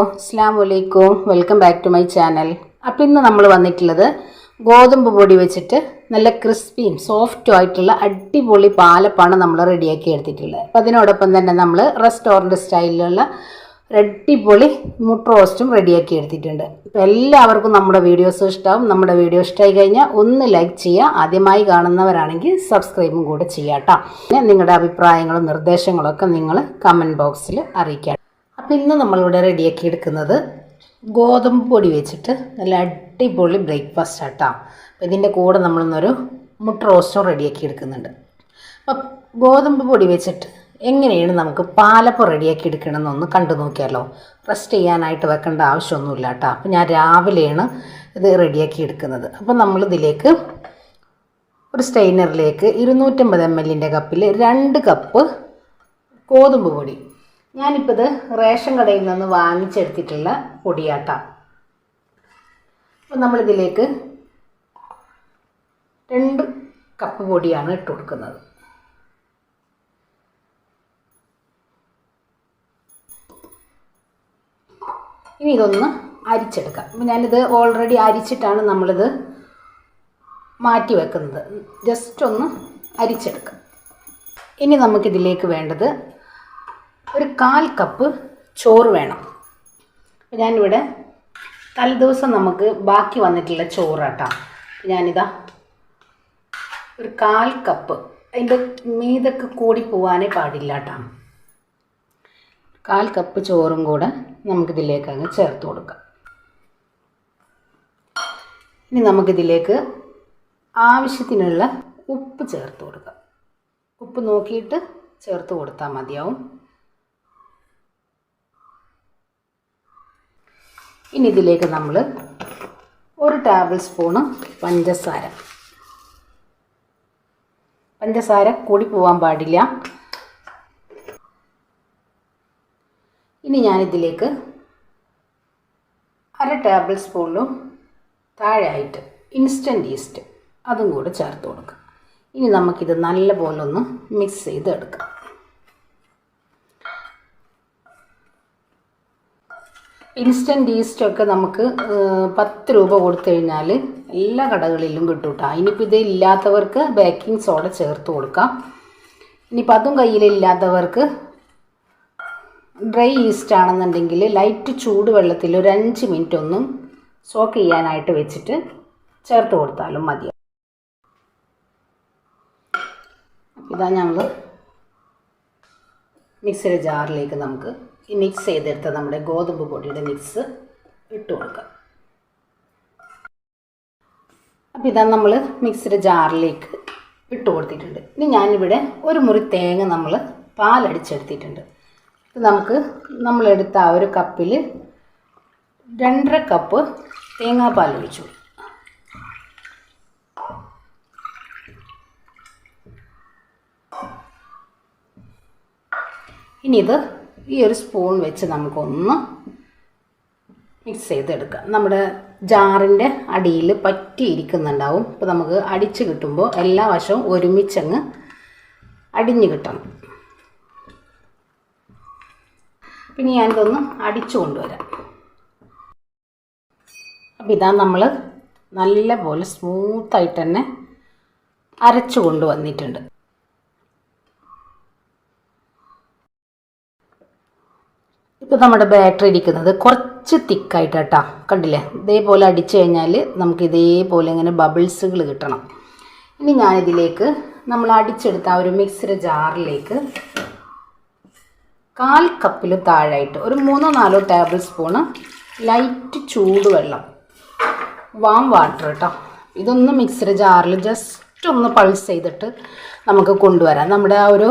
അസ്സലാമുഅലൈക്കും. Welcome back to my channel. അപ്പോൾ ഇന്ന് നമ്മൾ വന്നിട്ടുള്ളത് ഗോതമ്പ് പൊടി വെച്ചിട്ട് നല്ല ക്രിസ്പിയും സോഫ്റ്റും ആയിട്ടുള്ള അടിപൊളി പാലപ്പാണ് നമ്മൾ റെഡിയാക്കി എടുത്തിട്ടുള്ളത്. അപ്പോൾ അതിനോടൊപ്പം തന്നെ നമ്മൾ റെസ്റ്റോറൻറ്റ് സ്റ്റൈലിലുള്ള അടിപൊളി മുട്ട റോസ്റ്റും റെഡിയാക്കി എടുത്തിട്ടുണ്ട്. അപ്പോൾ എല്ലാവർക്കും നമ്മുടെ വീഡിയോസ് ഇഷ്ടമാവും. നമ്മുടെ വീഡിയോ ഇഷ്ടമായി കഴിഞ്ഞാൽ ഒന്ന് ലൈക്ക് ചെയ്യുക. ആദ്യമായി കാണുന്നവരാണെങ്കിൽ സബ്സ്ക്രൈബും കൂടെ ചെയ്യാം കേട്ടോ. പിന്നെ നിങ്ങളുടെ അഭിപ്രായങ്ങളും നിർദ്ദേശങ്ങളൊക്കെ നിങ്ങൾ കമൻറ്റ് ബോക്സിൽ അറിയിക്കാം. അപ്പോൾ ഇന്ന് നമ്മളിവിടെ റെഡിയാക്കി എടുക്കുന്നത് ഗോതമ്പ് പൊടി വെച്ചിട്ട് നല്ല അടിപൊളി ബ്രേക്ക്ഫാസ്റ്റ് ആട്ടോ. അപ്പോൾ ഇതിൻ്റെ കൂടെ നമ്മളിന്നൊരു മുട്ട റോസ്റ്റും റെഡിയാക്കി എടുക്കുന്നുണ്ട്. അപ്പം ഗോതമ്പ് പൊടി വെച്ചിട്ട് എങ്ങനെയാണ് നമുക്ക് പാലപ്പം റെഡിയാക്കി എടുക്കണമെന്നൊന്ന് കണ്ടു നോക്കിയാലോ. റെസ്റ്റ് ചെയ്യാനായിട്ട് വെക്കേണ്ട ആവശ്യമൊന്നുമില്ല കേട്ടോ. അപ്പോൾ ഞാൻ രാവിലെയാണ് ഇത് റെഡിയാക്കി എടുക്കുന്നത്. അപ്പോൾ നമ്മളിതിലേക്ക് ഒരു സ്റ്റെയിനറിലേക്ക് 250 ml കപ്പിൽ 2 കപ്പ് ഗോതമ്പ് പൊടി, ഞാനിപ്പോൾ ഇത് റേഷൻ കടയിൽ നിന്ന് വാങ്ങിച്ചെടുത്തിട്ടുള്ള പൊടിയാട്ടാം. അപ്പോൾ നമ്മളിതിലേക്ക് 2 കപ്പ് പൊടിയാണ് ഇട്ട് കൊടുക്കുന്നത്. ഇനി ഇതൊന്ന് അരിച്ചെടുക്കാം. അപ്പോൾ ഞാനിത് ഓൾറെഡി അരിച്ചിട്ടാണ് നമ്മളിത് മാറ്റി വെക്കുന്നത്. ജസ്റ്റ് ഒന്ന് അരിച്ചെടുക്കാം. ഇനി നമുക്കിതിലേക്ക് വേണ്ടത് ഒരു 1/4 കപ്പ് ചോറ് വേണം. അപ്പോൾ ഞാനിവിടെ തലേദിവസം നമുക്ക് ബാക്കി വന്നിട്ടുള്ള ചോറാട്ടാം. ഞാനിതാ ഒരു 1/4 കപ്പ്, അതിൻ്റെ മീതൊക്കെ കൂടി പോകാനേ പാടില്ല കേട്ടോ. 1/4 കപ്പ് ചോറും കൂടെ നമുക്കിതിലേക്ക് അങ്ങ് ചേർത്ത് കൊടുക്കാം. ഇനി നമുക്കിതിലേക്ക് ആവശ്യത്തിനുള്ള ഉപ്പ് ചേർത്ത് കൊടുക്കാം. ഉപ്പ് നോക്കിയിട്ട് ചേർത്ത് കൊടുത്താൽ മതിയാവും. ഇനി ഇതിലേക്ക് നമ്മൾ 1 ടേബിൾ സ്പൂണ് പഞ്ചസാര കൂടി പോകാൻ പാടില്ല. ഇനി ഞാനിതിലേക്ക് 1/2 ടേബിൾ സ്പൂണിലും താഴെയായിട്ട് ഇൻസ്റ്റൻറ്റ് ഈസ്റ്റ് അതും കൂടെ ചേർത്ത് കൊടുക്കുക. ഇനി നമുക്കിത് നല്ലപോലെ ഒന്ന് മിക്സ് ചെയ്തെടുക്കാം. ഇൻസ്റ്റൻറ്റ് ഈസ്റ്റൊക്കെ നമുക്ക് 10 രൂപ കൊടുത്തു കഴിഞ്ഞാൽ എല്ലാ കടകളിലും കിട്ടും കേട്ടോ. ഇനിയിപ്പോൾ ഇത് ഇല്ലാത്തവർക്ക് ബേക്കിംഗ് സോഡ ചേർത്ത് കൊടുക്കാം. ഇനിയിപ്പോൾ അതും കയ്യിലില്ലാത്തവർക്ക് ഡ്രൈ ഈസ്റ്റ് ആണെന്നുണ്ടെങ്കിൽ ലൈറ്റ് ചൂടുവെള്ളത്തിൽ ഒരു 5 മിനിറ്റ് ഒന്ന് സോക്ക് ചെയ്യാനായിട്ട് വെച്ചിട്ട് ചേർത്ത് കൊടുത്താലും മതി. ഇതാ ഞങ്ങൾ മിക്സിയുടെ ജാറിലേക്ക് നമുക്ക് ഈ മിക്സ് ചെയ്തെടുത്ത നമ്മുടെ ഗോതമ്പ് പൊടിയുടെ മിക്സ് ഇട്ട് കൊടുക്കാം. അപ്പോൾ ഇതാ നമ്മൾ മിക്സിയുടെ ജാറിലേക്ക് ഇട്ട് കൊടുത്തിട്ടുണ്ട്. ഇനി ഞാനിവിടെ ഒരു മുറി തേങ്ങ നമ്മൾ പാലടിച്ചെടുത്തിട്ടുണ്ട്. ഇത് നമുക്ക് നമ്മളെടുത്ത ആ ഒരു കപ്പിൽ 2.5 കപ്പ് തേങ്ങാപ്പാൽ ഒഴിച്ചു. ഇനി ഇത് ഈ ഒരു സ്പൂൺ വെച്ച് നമുക്കൊന്ന് മിക്സ് ചെയ്തെടുക്കാം. നമ്മുടെ ജാറിൻ്റെ അടിയിൽ പറ്റിയിരിക്കുന്നുണ്ടാവും. അപ്പോൾ നമുക്ക് അടിച്ച് കിട്ടുമ്പോൾ എല്ലാ വശവും ഒരുമിച്ചങ്ങ് അടിഞ്ഞ് കിട്ടണം. പിന്നെ ഞാനിതൊന്ന് അടിച്ചു കൊണ്ടുവരാം. അപ്പോൾ ഇതാ നമ്മൾ നല്ല പോലെ സ്മൂത്തായിട്ട് തന്നെ അരച്ചു കൊണ്ടുവന്നിട്ടുണ്ട്. ഇപ്പോൾ നമ്മുടെ ബാറ്ററി ഇരിക്കുന്നത് കുറച്ച് തിക്കായിട്ട് കേട്ടോ. കണ്ടില്ലേ, ഇതേപോലെ അടിച്ചു കഴിഞ്ഞാൽ നമുക്ക് ഇതേപോലെ ഇങ്ങനെ ബബിൾസുകൾ കിട്ടണം. ഇനി ഞാനിതിലേക്ക് നമ്മൾ അടിച്ചെടുത്ത ആ ഒരു മിക്സിയുടെ ജാറിലേക്ക് 1/4 കപ്പിൽ താഴായിട്ട് ഒരു 3-4 ടേബിൾ സ്പൂണ് ലൈറ്റ് ചൂടുവെള്ളം, വാം വാട്ടർ കേട്ടോ. ഇതൊന്ന് മിക്സിയുടെ ജാറിൽ ജസ്റ്റ് ഒന്ന് പൾസ് ചെയ്തിട്ട് നമുക്ക് കൊണ്ടുവരാം. നമ്മുടെ ആ ഒരു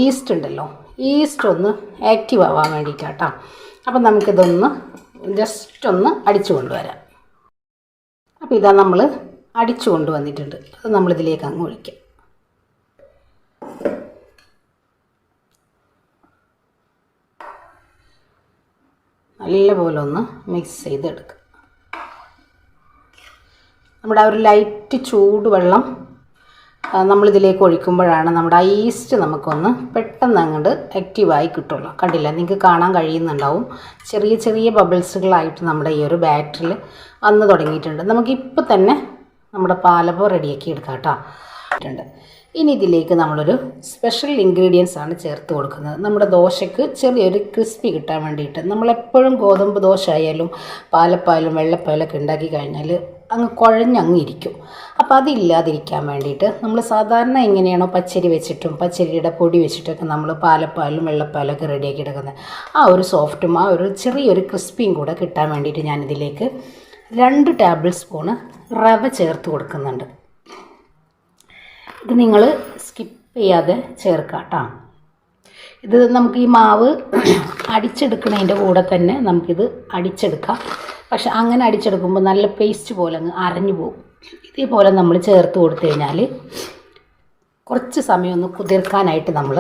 ഈസ്റ്റ് ഉണ്ടല്ലോ, ഈസ്റ്റ് ഒന്ന് ആക്റ്റീവ് ആവാൻ വേണ്ടിയിട്ടാട്ടോ. അപ്പം നമുക്കിതൊന്ന് ജസ്റ്റ് ഒന്ന് അടിച്ചു കൊണ്ടുവരാം. അപ്പോൾ ഇതാ നമ്മൾ അടിച്ചു കൊണ്ടുവന്നിട്ടുണ്ട്. അത് നമ്മളിതിലേക്ക് അങ്ങ് ഒഴിക്കാം. നല്ലപോലെ ഒന്ന് മിക്സ് ചെയ്തെടുക്കുക. നമ്മുടെ ആ ഒരു ലൈറ്റ് ചൂടുവെള്ളം നമ്മളിതിലേക്ക് ഒഴിക്കുമ്പോഴാണ് നമ്മുടെ ഈസ്റ്റ് നമുക്കൊന്ന് പെട്ടെന്ന് അങ്ങോട്ട് ആക്റ്റീവായി കിട്ടുള്ളൂ. കണ്ടില്ല, നിങ്ങൾക്ക് കാണാൻ കഴിയുന്നുണ്ടാവും ചെറിയ ചെറിയ ബബിൾസുകളായിട്ട് നമ്മുടെ ഈ ഒരു ബാറ്ററിൽ വന്ന് തുടങ്ങിയിട്ടുണ്ട്. നമുക്കിപ്പോൾ തന്നെ നമ്മുടെ പാലപ്പം റെഡിയാക്കി എടുക്കാം കേട്ടോ. ഇനി ഇതിലേക്ക് നമ്മളൊരു സ്പെഷ്യൽ ഇൻഗ്രീഡിയൻസ് ആണ് ചേർത്ത് കൊടുക്കുന്നത്. നമ്മുടെ ദോശയ്ക്ക് ചെറിയൊരു ക്രിസ്പി കിട്ടാൻ വേണ്ടിയിട്ട്. നമ്മളെപ്പോഴും ഗോതമ്പ് ദോശ ആയാലും പാലപ്പായാലും വെള്ളപ്പായാലൊക്കെ ഉണ്ടാക്കി കഴിഞ്ഞാൽ അങ്ങ് കുഴഞ്ഞങ്ങിരിക്കും. അപ്പോൾ അതില്ലാതിരിക്കാൻ വേണ്ടിയിട്ട് നമ്മൾ സാധാരണ എങ്ങനെയാണോ പച്ചരി വെച്ചിട്ടും പച്ചരിയുടെ പൊടി വെച്ചിട്ടൊക്കെ നമ്മൾ പാലപ്പായാലും വെള്ളപ്പായാലൊക്കെ റെഡിയാക്കി എടുക്കുന്നത്, ആ ഒരു സോഫ്റ്റും ആ ഒരു ചെറിയൊരു ക്രിസ്പിയും കൂടെ കിട്ടാൻ വേണ്ടിയിട്ട് ഞാനിതിലേക്ക് 2 ടേബിൾ സ്പൂണ് റവ ചേർത്ത് കൊടുക്കുന്നുണ്ട്. ഇത് നിങ്ങൾ സ്കിപ്പ് ചെയ്യാതെ ചേർക്കാം കേട്ടോ. ഇത് നമുക്ക് ഈ മാവ് അടിച്ചെടുക്കുന്നതിൻ്റെ കൂടെ തന്നെ നമുക്കിത് അടിച്ചെടുക്കാം. പക്ഷെ അങ്ങനെ അടിച്ചെടുക്കുമ്പോൾ നല്ല പേസ്റ്റ് പോലെ അങ്ങ് അരഞ്ഞു പോകും. ഇതേപോലെ നമ്മൾ ചേർത്ത് കൊടുത്തു കഴിഞ്ഞാൽ കുറച്ച് സമയം ഒന്ന് കുതിർക്കാനായിട്ട് നമ്മൾ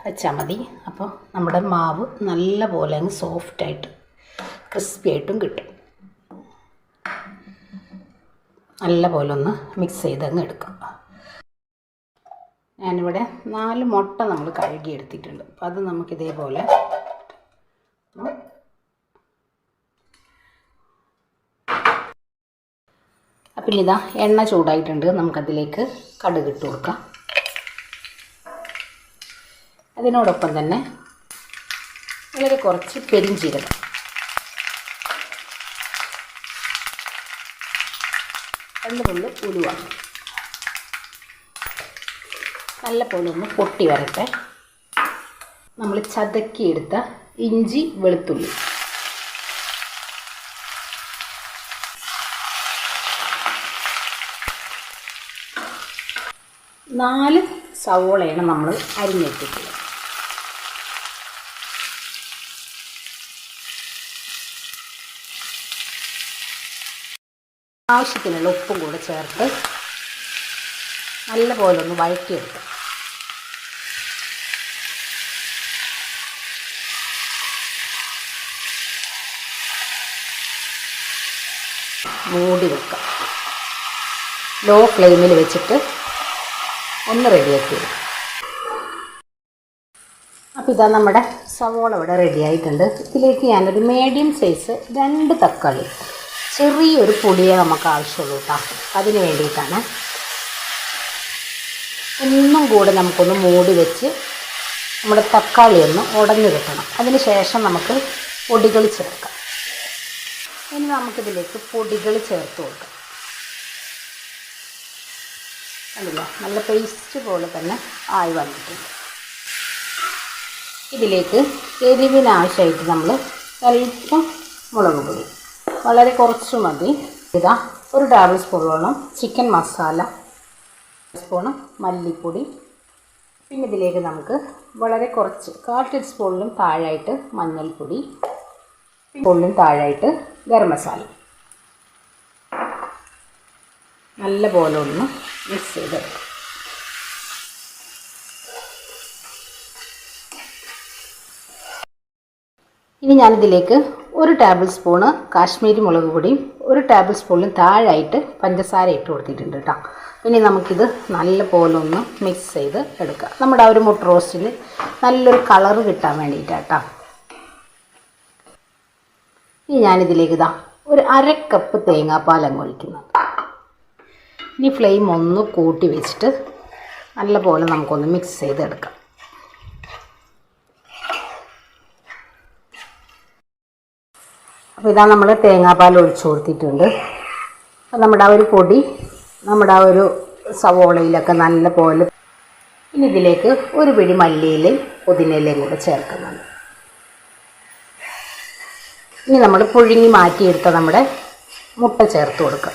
വെച്ചാൽ മതി. അപ്പോൾ നമ്മുടെ മാവ് നല്ല പോലെ അങ്ങ് സോഫ്റ്റായിട്ട് ക്രിസ്പി ആയിട്ടും കിട്ടും. നല്ല പോലെ ഒന്ന് മിക്സ് ചെയ്തങ്ങ് എടുക്കാം. ഞാനിവിടെ 4 മുട്ട നമ്മൾ കഴുകി എടുത്തിട്ടുണ്ട്. അപ്പോൾ അത് നമുക്കിതേപോലെ അപ്പം ഇതാ എണ്ണ ചൂടായിട്ടുണ്ട്. നമുക്കതിലേക്ക് കടുക് ഇട്ട് കൊടുക്കാം. അതിനോടൊപ്പം തന്നെ വളരെ കുറച്ച് പെരിഞ്ചീരകം, കൊണ്ട് ഉലുവ നല്ല പോലെ ഒന്ന് പൊട്ടി വരട്ടെ. നമ്മൾ ചതക്കിയെടുത്ത ഇഞ്ചി വെളുത്തുള്ളി, നാല് സവോളയാണ് നമ്മൾ അരിഞ്ഞെടുത്തിട്ടുള്ളത്. ആവശ്യത്തിനുള്ള ഉപ്പും കൂടെ ചേർത്ത് നല്ല പോലെ ഒന്ന് വഴറ്റിയെടുക്കാം. മൂടി വെക്കാം. ലോ ഫ്ലെയിമിൽ വെച്ചിട്ട് ഒന്ന് റെഡിയാക്കി എടുക്കാം. അപ്പോൾ ഇതാ നമ്മുടെ സവോള ഇവിടെ റെഡി ആയിട്ടുണ്ട്. ഇതിലേക്ക് ഞാനൊരു മീഡിയം സൈസ് 2 തക്കാളി, ചെറിയൊരു പൊടിയെ നമുക്ക് ആവശ്യമുള്ളൂ കേട്ടോ. അതിന് വേണ്ടിയിട്ടാണ്. ഒന്നും കൂടെ നമുക്കൊന്ന് മൂടി വെച്ച് നമ്മുടെ തക്കാളി ഒന്ന് ഉടഞ്ഞു കിട്ടണം. അതിന് ശേഷം നമുക്ക് പൊടികൾ ചേർക്കാം. ഇനി നമുക്കിതിലേക്ക് പൊടികൾ ചേർത്ത് കൊടുക്കാം. കണ്ടില്ല, നല്ല പേസ്റ്റ് പോലെ തന്നെ ആയി വന്നിട്ടുണ്ട്. ഇതിലേക്ക് എരിവിനാവശ്യമായിട്ട് നമ്മൾ അല്പം മുളക് പൊടി, വളരെ കുറച്ച് മതി. ഇതാ 1 ടേബിൾ സ്പൂണോളം ചിക്കൻ മസാല, സ്പൂണ് മല്ലിപ്പൊടി, പിന്നെ ഇതിലേക്ക് നമുക്ക് വളരെ കുറച്ച് 1/4 ടീസ്പൂണിലും താഴായിട്ട് മഞ്ഞൾപ്പൊടി, സ്പൂണിലും താഴായിട്ട് ഗരം മസാല. നല്ല പോലെ ഒന്ന് മിക്സ് ചെയ്തെടുക്കാം. ഇനി ഞാനിതിലേക്ക് 1 ടേബിൾ സ്പൂണ് കാശ്മീരി മുളക് പൊടിയും 1 ടേബിൾ സ്പൂണിലും താഴായിട്ട് പഞ്ചസാര ഇട്ട് കൊടുത്തിട്ടുണ്ട് കേട്ടോ. ഇനി നമുക്കിത് നല്ല പോലെ ഒന്ന് മിക്സ് ചെയ്ത് എടുക്കാം. നമ്മുടെ ആ ഒരു മുട്ട റോസ്റ്റിന് നല്ലൊരു കളറ് കിട്ടാൻ വേണ്ടിയിട്ടാണ് കേട്ടോ. ഇനി ഞാനിതിലേക്ക് ഇതാ ഒരു 1/2 കപ്പ് തേങ്ങാപ്പാലങ്ങ് ഒഴിക്കുന്നുണ്ട്. ഇനി ഫ്ലെയിം ഒന്ന് കൂട്ടി വെച്ചിട്ട് നല്ല പോലെ നമുക്കൊന്ന് മിക്സ് ചെയ്തെടുക്കാം. അപ്പോൾ ഇതാ നമ്മൾ തേങ്ങാപ്പാൽ ഒഴിച്ചു കൊടുത്തിട്ടുണ്ട്. അപ്പോൾ നമ്മുടെ ആ ഒരു പൊടി നമ്മുടെ ആ ഒരു സവോളയിലൊക്കെ നല്ല പോലെ. ഇനി ഇതിലേക്ക് ഒരു പിടി മല്ലിയിലയും പുതിനയിലയും കൂടെ ചേർക്കുന്നുണ്ട്. ഇനി നമ്മൾ പുഴുങ്ങി മാറ്റിയെടുത്ത നമ്മുടെ മുട്ട ചേർത്ത് കൊടുക്കുക.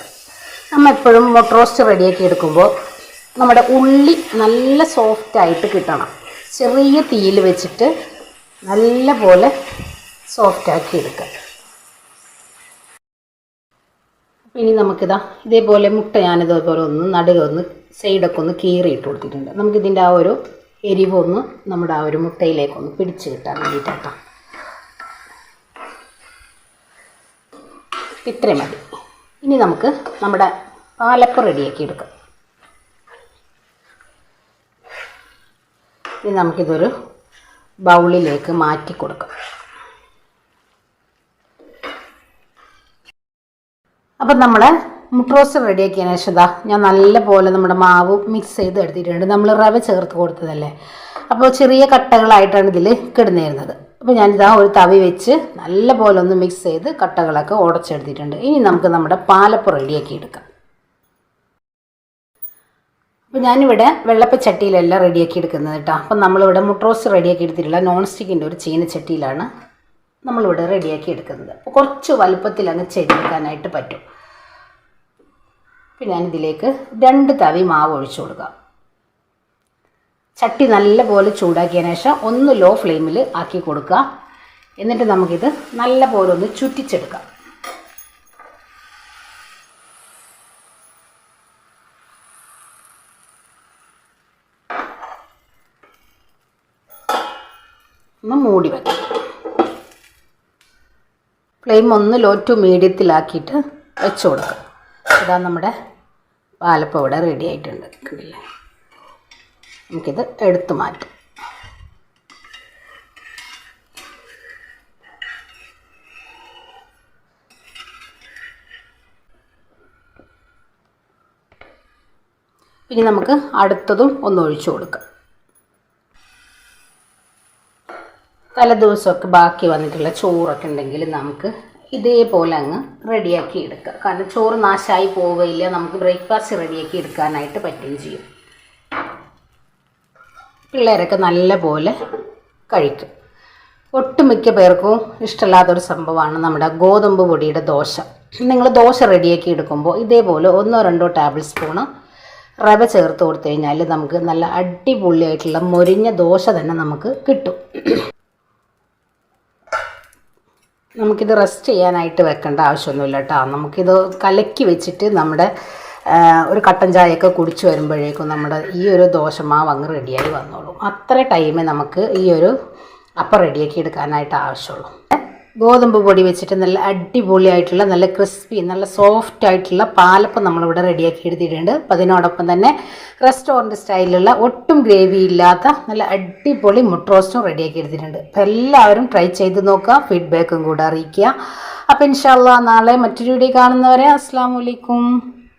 നമ്മൾ എപ്പോഴും മുട്ട റോസ്റ്റ് റെഡിയാക്കി എടുക്കുമ്പോൾ നമ്മുടെ ഉള്ളി നല്ല സോഫ്റ്റായിട്ട് കിട്ടണം. ചെറിയ തീയിൽ വെച്ചിട്ട് നല്ല പോലെ സോഫ്റ്റാക്കി എടുക്കുക. ഇനി നമുക്കിതാ ഇതേപോലെ മുട്ട ഞാനിതേപോലെ ഒന്ന് നടുകൊന്ന് സൈഡൊക്കെ ഒന്ന് കീറിയിട്ട് കൊടുത്തിട്ടുണ്ട്. നമുക്കിതിൻ്റെ ആ ഒരു എരിവൊന്ന് നമ്മുടെ ആ ഒരു മുട്ടയിലേക്കൊന്ന് പിടിച്ച് കിട്ടാൻ വേണ്ടിയിട്ടാണ്. ഇത്രയും മതി. ഇനി നമുക്ക് നമ്മുടെ പാലപ്പം റെഡിയാക്കി എടുക്കാം. ഇനി നമുക്കിതൊരു ബൗളിലേക്ക് മാറ്റി കൊടുക്കാം. അപ്പം നമ്മൾ മുട്ട റോസ്റ്റ് റെഡിയാക്കിയതിന് ശേഷം ഞാൻ നല്ലപോലെ നമ്മുടെ മാവ് മിക്സ് ചെയ്ത് എടുത്തിട്ടുണ്ട്. നമ്മൾ റവ ചേർത്ത് കൊടുത്തതല്ലേ, അപ്പോൾ ചെറിയ കട്ടകളായിട്ടാണ് ഇതിൽ കിടന്നിരുന്നത്. അപ്പോൾ ഞാനിതാ ഒരു തവി വെച്ച് നല്ലപോലെ ഒന്ന് മിക്സ് ചെയ്ത് കട്ടകളൊക്കെ ഉടച്ചെടുത്തിട്ടുണ്ട്. ഇനി നമുക്ക് നമ്മുടെ പാലപ്പം റെഡിയാക്കി എടുക്കാം. അപ്പോൾ ഞാനിവിടെ വെള്ളപ്പച്ചട്ടിയിലല്ല റെഡിയാക്കി എടുക്കുന്നത് കേട്ടോ. അപ്പം നമ്മളിവിടെ മുട്ട റോസ്റ്റ് റെഡിയാക്കി എടുത്തിട്ടുള്ള നോൺ സ്റ്റിക്കിൻ്റെ ഒരു ചീനച്ചട്ടിയിലാണ് നമ്മളിവിടെ റെഡിയാക്കി എടുക്കുന്നത്. അപ്പോൾ കുറച്ച് വലുപ്പത്തിൽ അങ്ങ് ചെയ്തെടുക്കാനായിട്ട് പറ്റും. പിന്നെ ഞാനിതിലേക്ക് 2 തവി മാവ് ഒഴിച്ചു കൊടുക്കാം. ചട്ടി നല്ലപോലെ ചൂടാക്കിയതിന് ശേഷം ഒന്ന് ലോ ഫ്ലെയിമിൽ ആക്കി കൊടുക്കുക. എന്നിട്ട് നമുക്കിത് നല്ലപോലെ ഒന്ന് ചുറ്റിച്ചെടുക്കാം. ഒന്ന് മൂടി വെക്കാം. ഫ്ലെയിം ഒന്ന് ലോ ടു മീഡിയത്തിലാക്കിയിട്ട് വെച്ച് കൊടുക്കാം. ഇതാ നമ്മുടെ പാലപ്പം ഇവിടെ റെഡി ആയിട്ടുണ്ട്. കണ്ടില്ലേ, നമുക്കിത് എടുത്തു മാറ്റാം. ഇനി നമുക്ക് അടുത്തതും ഒന്ന് ഒഴിച്ചു കൊടുക്കാം. തലേദിവസമൊക്കെ ബാക്കി വന്നിട്ടുള്ള ചോറൊക്കെ ഉണ്ടെങ്കിൽ നമുക്ക് ഇതേപോലെ അങ്ങ് റെഡിയാക്കി എടുക്കാം. കാരണം ചോറ് നാശമായി പോവുകയില്ല, നമുക്ക് ബ്രേക്ക്ഫാസ്റ്റ് റെഡിയാക്കി എടുക്കാനായിട്ട് പറ്റുകയും ചെയ്യും. പിള്ളേരൊക്കെ നല്ല പോലെ കഴിക്കും. ഒട്ടുമിക്ക പേർക്കും ഇഷ്ടമില്ലാത്തൊരു സംഭവമാണ് നമ്മുടെ ഗോതമ്പ് പൊടിയുടെ ദോശ. നിങ്ങൾ ദോശ റെഡിയാക്കി എടുക്കുമ്പോൾ ഇതേപോലെ 1-2 ടേബിൾ സ്പൂണ് റവ ചേർത്ത് കൊടുത്തു കഴിഞ്ഞാൽ നമുക്ക് നല്ല അടിപൊളിയായിട്ടുള്ള മൊരിഞ്ഞ ദോശ തന്നെ നമുക്ക് കിട്ടും. നമുക്കിത് റെസ്റ്റ് ചെയ്യാനായിട്ട് വെക്കേണ്ട ആവശ്യമൊന്നുമില്ല കേട്ടോ. നമുക്കിത് കലക്കി വെച്ചിട്ട് നമ്മുടെ ഒരു കട്ടൻ ചായയൊക്കെ കുടിച്ച് വരുമ്പോഴേക്കും നമ്മുടെ ഈ ഒരു ദോശമാവ് അങ്ങ് റെഡിയായി വന്നോളും. അത്ര ടൈമേ നമുക്ക് ഈ ഒരു അപ്പം റെഡിയാക്കി എടുക്കാനായിട്ട് ആവശ്യമുള്ളൂ. ഗോതമ്പ് പൊടി വെച്ചിട്ട് നല്ല അടിപൊളിയായിട്ടുള്ള നല്ല ക്രിസ്പി നല്ല സോഫ്റ്റ് ആയിട്ടുള്ള പാലപ്പം നമ്മളിവിടെ റെഡിയാക്കി എടുത്തിട്ടുണ്ട്. അപ്പം അതിനോടൊപ്പം തന്നെ റെസ്റ്റോറൻറ്റ് സ്റ്റൈലിലുള്ള ഒട്ടും ഗ്രേവി ഇല്ലാത്ത നല്ല അടിപൊളി മുട്ട റോസ്റ്റും റെഡിയാക്കി എടുത്തിട്ടുണ്ട്. അപ്പം എല്ലാവരും ട്രൈ ചെയ്ത് നോക്കുക, ഫീഡ്ബാക്കും കൂടെ അറിയിക്കുക. അപ്പം ഇൻഷാ അല്ലാഹ് നാളെ മറ്റൊരു വീഡിയോ കാണുന്നവരെ അസ്സലാമു അലൈക്കും.